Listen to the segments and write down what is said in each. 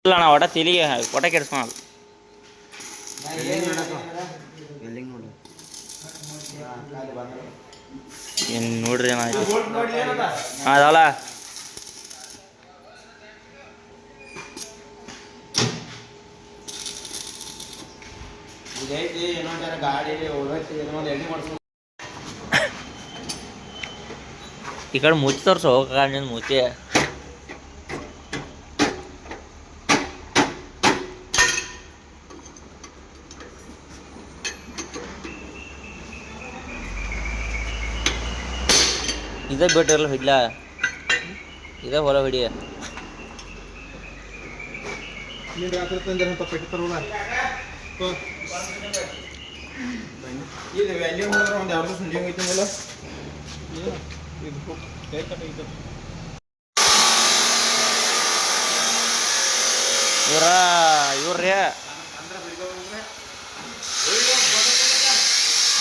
ಇಲ್ಲ ನಾ ಒಟ ತಿಲಿಗೆ ಒಟ ಕೆಡ್ಸ್ಕೊಳಲ್ಲ ಏನು ನೋಡ್ರಿ ಏನಾಯ್ತು ಅದಲ್ಲ ಈ ಕಡೆ ಮುಚ್ಚಿ ತೋರ್ಸು ಹೋಗ ಮುಚ್ಚಿ ಇದೇ ಬಿಟ್ಟಿರಲ್ಲ ಹಿಡ್ಲ ಇದೇ ಹೊಲ ಹಿಡಿಯ ರಾತ್ರಿ ತಂದಿರ ಪೆಟ್ಟು ತರೋಣ ಇದು ವ್ಯಾಲ್ಯೂ ಒಂದು ಎರಡು ಸಂಜೆ ಹೋಗ್ತಂಗಲ್ಲ ಇವ್ರಿ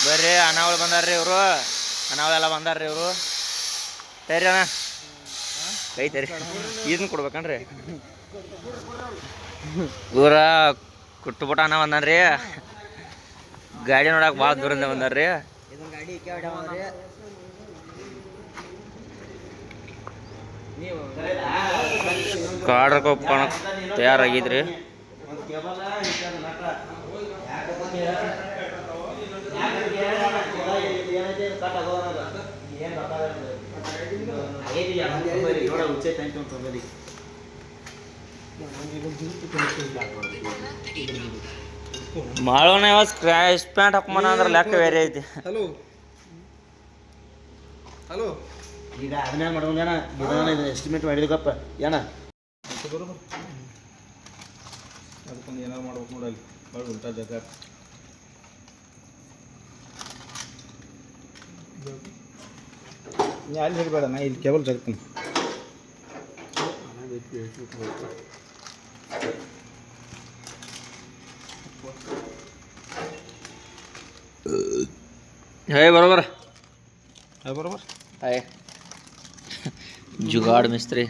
ಬರ್ರಿ ಅನಾವಳಿ ಬಂದಾರ್ರಿ ಇವರು ಅನಾವಳೆಲ್ಲ ಬಂದಾರ್ರಿ ಇವರು ತರಿ ಅಣ್ಣ ಕೈ ತರಿ ಇದನ್ನ ಕೊಡ್ಬೇಕನ್ರಿ ಇವ್ರ ಕುಟ್ಟುಬಿಟ್ಟು ಅಣ್ಣ ಬಂದಾನ್ರಿ ಗಾಡಿ ನೋಡಕ್ಕೆ ಭಾಳ ದೂರಿಂದ ಬಂದಾರ್ರಿ ಕಾಡ್ರ ಕೊಪ್ಪಣ ತಯಾರಾಗಿದ್ರಿ ಮಾಡೋಣ ಇವಾಗ ಸ್ಕ್ರ್ಯಾಚ್ ಪ್ಯಾಂಟ್ ಹಾಕೊಂಬನ ಅಂದ್ರೆ ಲೆಕ್ಕ ಬೇರೆ ಐತಿ ಹಲೋ ಹಲೋ ಈಗ ಅದನ್ನ ಮಾಡೋಣ ಎಸ್ಟಿಮೇಟ್ ಮಾಡಿದಪ್ಪ ಏನ ಅದಕ್ಕೊಂದು ಏನಾರು ಮಾಡ್ಬೇಕು ನೋಡಲ್ಲಿ ಭಾಳ ಉಲ್ಟಾ ಜಾಗ ನೀ ಅಲ್ಲಿ ಹಿಡಬೇಡ ನಾ ಇಲ್ಲಿ ಕೇಬಲ್ ಜಗ್ತೀನಿ है बरोबर है बरोबर है जुगाड़ मिस्त्री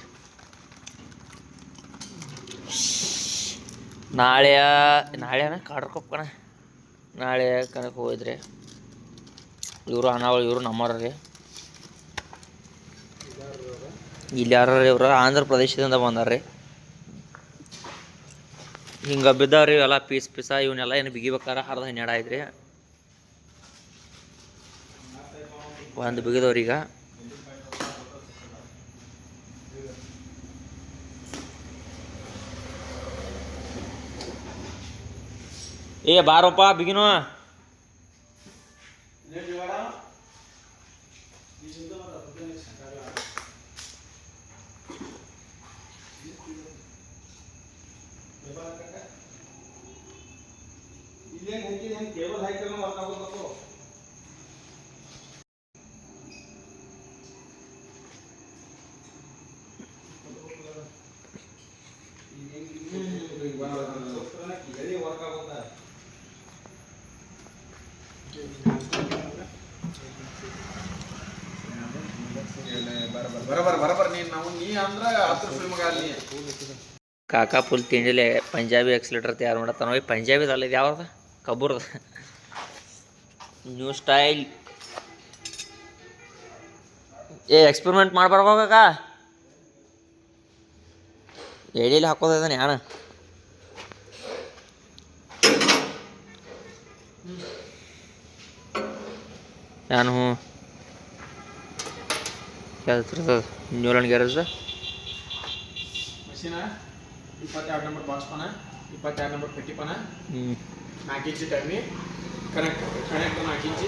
ನಾಳೆ ಕಾಡ್ರಕೊಪ್ಪಣ ನಾಳೆ ಕನಕ್ಕೆ ಹೋಗಿದ್ರಿ ಇವರು ಅನಾವಳಿ ಇವರು ನಮ್ಮವ್ರಿ ಇಲ್ಲಿ ಯಾರು ಇವರು ಆಂಧ್ರ ಪ್ರದೇಶದಿಂದ ಬಂದಾರ್ರಿ ಹಿಂಗೆ ಬಿದ್ದಾವ್ರಿ ಇವೆಲ್ಲ ಪೀಸ ಇವನ್ನೆಲ್ಲ ಏನು ಬಿಗಿಬೇಕಾರ ಹರ್ದ 12 ಆಯ್ತು ರೀ ಒಂದು ಬಿಗಿದವ್ರೀಗ ಏ ಬಾರಪ್ಪ ಬಿಗಿನು ಕೇಬಲ್ ಹಾಕಿ ವರ್ಕ್ ಆಗೋದು बरोबर ನೀನು ನಾವು ನೀ ಅಂದ್ರೆ 10 ರೂಪಾಯಿ ಮಗ ಅಲ್ಲಿ ಕಾಕಾ ಫುಲ್ ತಿಂಡಿಲೆ ಪಂಜಾಬಿ ಎಕ್ಸ್ಲೇಟರ್ ತಯಾರು ಮಾಡತ್ತಾನ ಹೋಗಿ ಪಂಜಾಬಿದಲ್ಲ ಇದು ಯಾವ್ದು ಕಬ್ಬುರ್ದ ನ್ಯೂ ಸ್ಟೈಲ್ ಏ ಎಕ್ಸ್ಪೆರಿಮೆಂಟ್ ಮಾಡ್ಬಾರ್ಬೇಕಾ ಎಡೀಲಿ ಹಾಕೋದಿದ್ದಾನೆ ಯಾಣ ನಾನು ನ್ಯೂಲಂಡ್ ಗ್ಯಾರೇಜ್ ಮಷೀನ 22 ನಂಬರ್ ಬಾಕ್ಸ್ ಪನ 22 ನಂಬರ್ ಪೆಟ್ಟಿ ಪನ 4 ಇಂಚ್ ಟರ್ನಿ ಕನೆಕ್ಟ್ 4 ಇಂಚ್